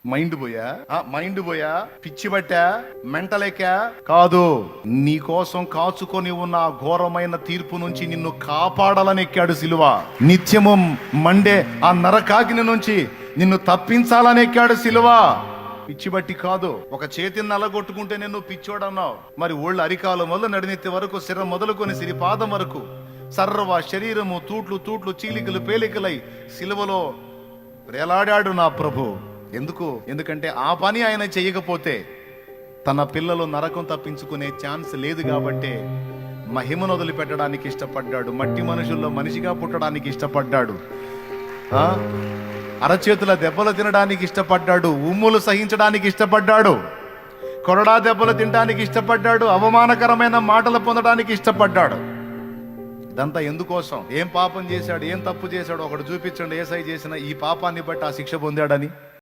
Mind పోయా, పిచ్చి పట్టా, మెంటలెక్కా కాదు. నీ కోసం కాచుకొని ఉన్న ఆ ఘోరమైన తీర్పు నుంచి నిన్ను కాపాడాలని ఎక్కాడు సిలువ. నిత్యము మండే ఆ నరకాగ్ని నుంచి నిన్ను తప్పించాలని ఎక్కాడు సిలువ. పిచ్చి బట్టి కాదు. ఒక చేతిని నల్లగొట్టుకుంటే నేను పిచ్చోడన్నావు. మరి ఒళ్ళు అరికాలు మొదలు నడినెత్తి వరకు, శిర మొదలుకొని సిరిపాదం వరకు సర్వ శరీరము తూట్లు తూట్లు చీలికలు పేలికలై సిలువలో వేలాడాడు నా ప్రభు. ఎందుకంటే ఆ పని ఆయన చేయకపోతే తన పిల్లలు నరకం తప్పించుకునే ఛాన్స్ లేదు కాబట్టి మహిమను వదిలిపెట్టడానికి ఇష్టపడ్డాడు. మట్టి మనుషుల్లో మనిషిగా పుట్టడానికి ఇష్టపడ్డాడు. అరచేతుల దెబ్బలు తినడానికి ఇష్టపడ్డాడు. ఉమ్ములు సహించడానికి ఇష్టపడ్డాడు. కొరడా దెబ్బలు తినడానికి ఇష్టపడ్డాడు. అవమానకరమైన మాటలు పొందడానికి ఇష్టపడ్డాడు. ఇదంతా ఎందుకోసం? ఏం పాపం చేశాడు, ఏం తప్పు చేశాడు ఒకడు చూపించండి. ఏసై చేసిన ఈ పాపాన్ని బట్టి ఆ శిక్ష పొందాడని.